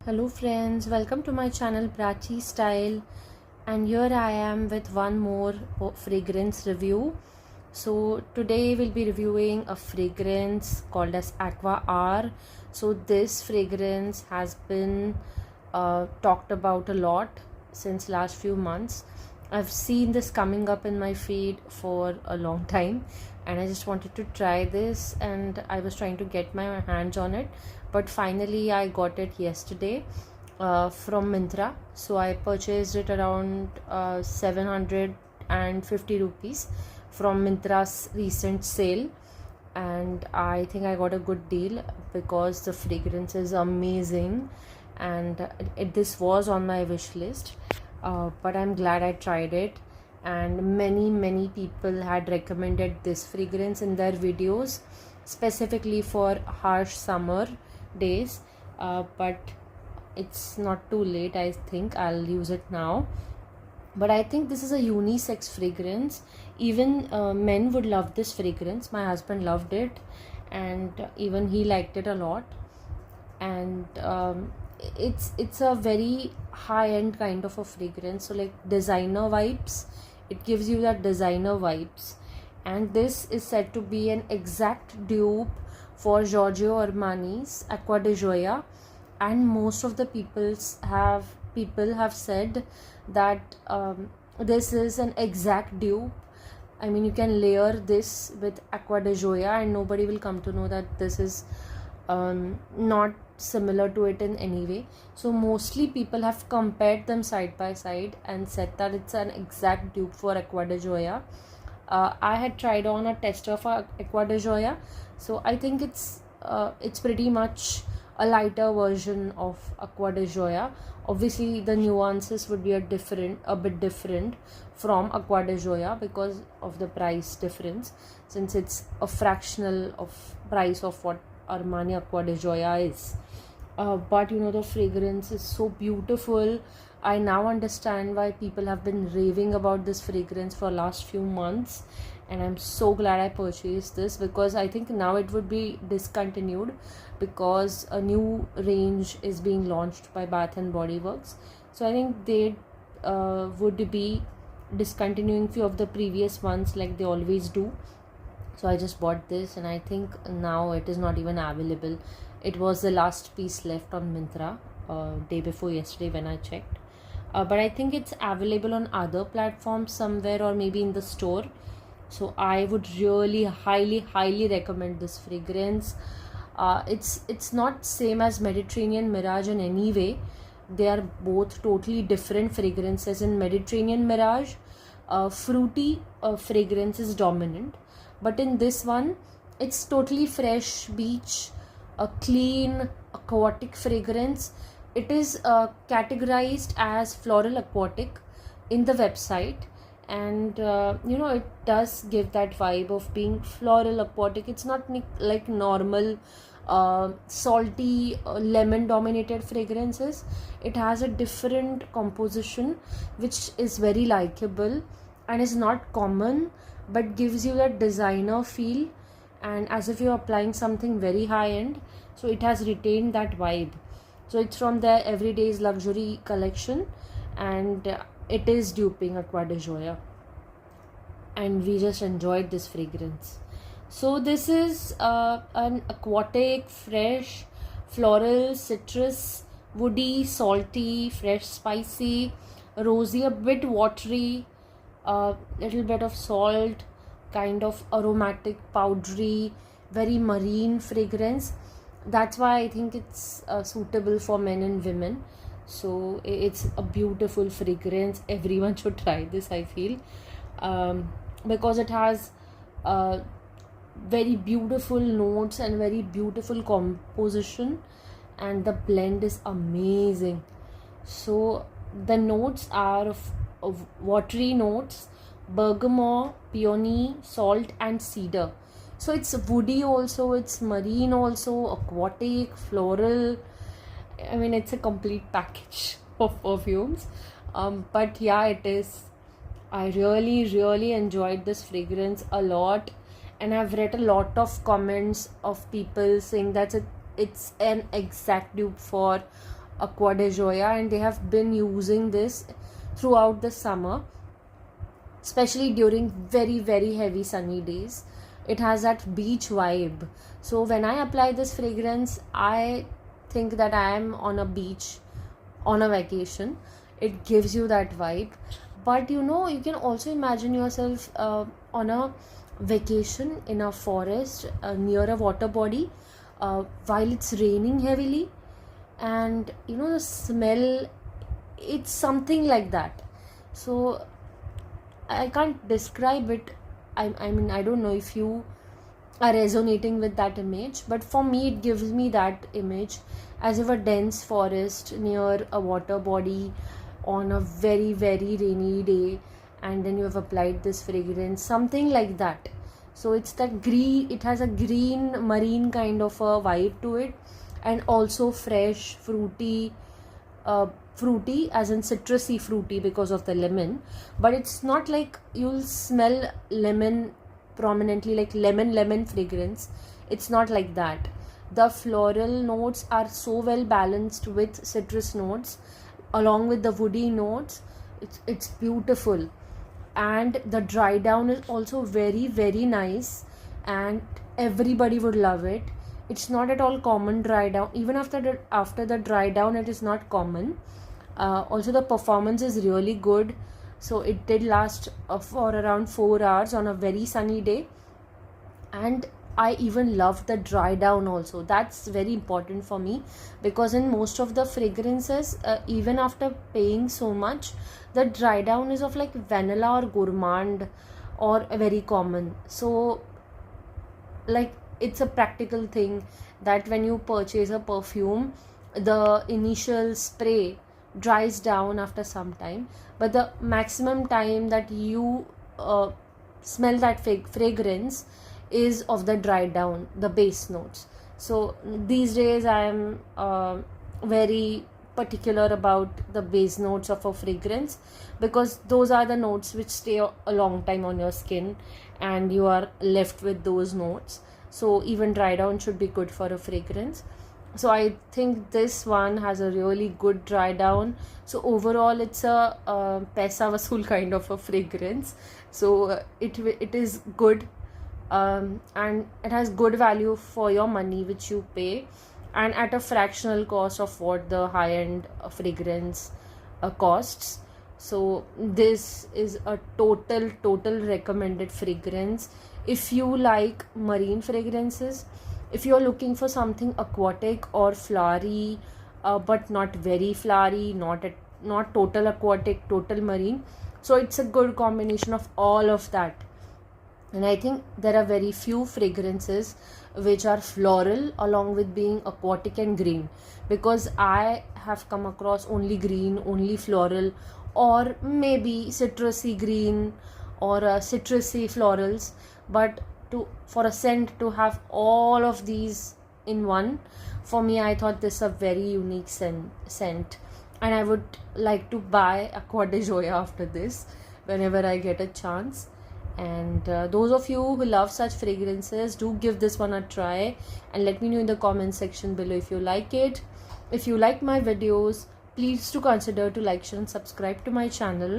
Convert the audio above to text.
Hello friends, welcome to my channel Prachi Style, and here I am with one more fragrance review. So today we'll be reviewing a fragrance called as Aqua R. So this fragrance has been talked about a lot since last few months. I've seen this coming up in my feed for a long time, and I just wanted to try this, and I was trying to get my hands on it, but finally I got it yesterday from Myntra. So I purchased it around 750 rupees from Myntra's recent sale, and I think I got a good deal because the fragrance is amazing, and this was on my wish list. But I'm glad I tried it, and many people had recommended this fragrance in their videos specifically for harsh summer days. But it's not too late. I think I'll use it now. But I think this is a unisex fragrance. Even men would love this fragrance. My husband loved it, and even he liked it a lot. And it's a very high-end kind of a fragrance, so like designer vibes. It gives you that designer vibes, and this is said to be an exact dupe for Giorgio Armani's Acqua di Gioia, and most of the people have said that this is an exact dupe. I mean, you can layer this with Acqua di Gioia and nobody will come to know that this is not similar to it in any way. So mostly people have compared them side by side and said that it's an exact dupe for Acqua di Gioia. I had tried on a tester for Acqua di Gioia, so I think it's pretty much a lighter version of Acqua di Gioia. Obviously the nuances would be a bit different from Acqua di Gioia because of the price difference, since it's a fractional of price of what Armani Acqua di Gioia is. But the fragrance is so beautiful. I now understand why people have been raving about this fragrance for last few months, and I'm so glad I purchased this because I think now it would be discontinued because a new range is being launched by Bath and Body Works. So I think they would be discontinuing few of the previous ones like they always do. So I just bought this, and I think now it is not even available. It was the last piece left on Myntra day before yesterday when I checked. But I think it's available on other platforms somewhere, or maybe in the store. So I would really highly recommend this fragrance. It's not same as Mediterranean Mirage in any way. They are both totally different fragrances. In Mediterranean Mirage, fruity fragrance is dominant, but in this one it's totally fresh beach, a clean aquatic fragrance. It is categorized as floral aquatic in the website, and it does give that vibe of being floral aquatic. It's not like normal salty lemon dominated fragrances. It has a different composition which is very likable and is not common, but gives you that designer feel and as if you're applying something very high end. So it has retained that vibe. So it's from their Everyday's Luxury collection, and it is duping Acqua di Gioia, and we just enjoyed this fragrance. So this is an aquatic, fresh, floral, citrus, woody, salty, fresh, spicy, rosy, a bit watery, a little bit of salt, kind of aromatic, powdery, very marine fragrance. That's why I think it's suitable for men and women. So it's a beautiful fragrance. Everyone should try this, I feel, because it has very beautiful notes and very beautiful composition, and the blend is amazing. So the notes are of watery notes, bergamot, peony, salt and cedar. So it's woody also, it's marine also, aquatic, floral. I mean, it's a complete package of perfumes. But yeah, it is. I really enjoyed this fragrance a lot, and I've read a lot of comments of people saying that it's an exact dupe for Acqua di Gioia, and they have been using this throughout the summer, especially during very very heavy sunny days. It has that beach vibe. So when I apply this fragrance, I think that I am on a beach on a vacation. It gives you that vibe. But you know, you can also imagine yourself on a vacation in a forest near a water body while it's raining heavily, and you know, the smell, it's something like that. So I can't describe it. I mean, I don't know if you are resonating with that image, but for me it gives me that image as if a dense forest near a water body on a very very rainy day, and then you have applied this fragrance, something like that. So it's that green, it has a green marine kind of a vibe to it, and also fresh, fruity as in citrusy fruity because of the lemon. But it's not like you'll smell lemon prominently, like lemon fragrance. It's not like that. The floral notes are so well balanced with citrus notes along with the woody notes. It's beautiful. And the dry down is also very very nice, and everybody would love it. It's not at all common dry down. Even after the dry down, it is not common. Also the performance is really good. So it did last for around 4 hours on a very sunny day. And I even love the dry down also. That's very important for me, because in most of the fragrances, even after paying so much, the dry down is of like vanilla or gourmand or very common. So like, it's a practical thing that when you purchase a perfume, the initial spray dries down after some time, but the maximum time that you smell that fragrance is of the dry down, the base notes. So these days I am very particular about the base notes of a fragrance, because those are the notes which stay a long time on your skin and you are left with those notes. So even dry down should be good for a fragrance. So I think this one has a really good dry down. So overall it's a paisa vasool kind of a fragrance. So it is good, and it has good value for your money which you pay, and at a fractional cost of what the high-end fragrance costs. So this is a total recommended fragrance if you like marine fragrances. If you're looking for something aquatic or flowery, but not very flowery, not total aquatic, total marine, so it's a good combination of all of that. And I think there are very few fragrances which are floral along with being aquatic and green, because I have come across only green, only floral, or maybe citrusy green or citrusy florals. But for a scent to have all of these in one, for me, I thought this a very unique scent, and I would like to buy Acqua di Gioia after this whenever I get a chance. And those of you who love such fragrances, do give this one a try and let me know in the comment section below if you like it. If you like my videos, please do consider to like, share and subscribe to my channel.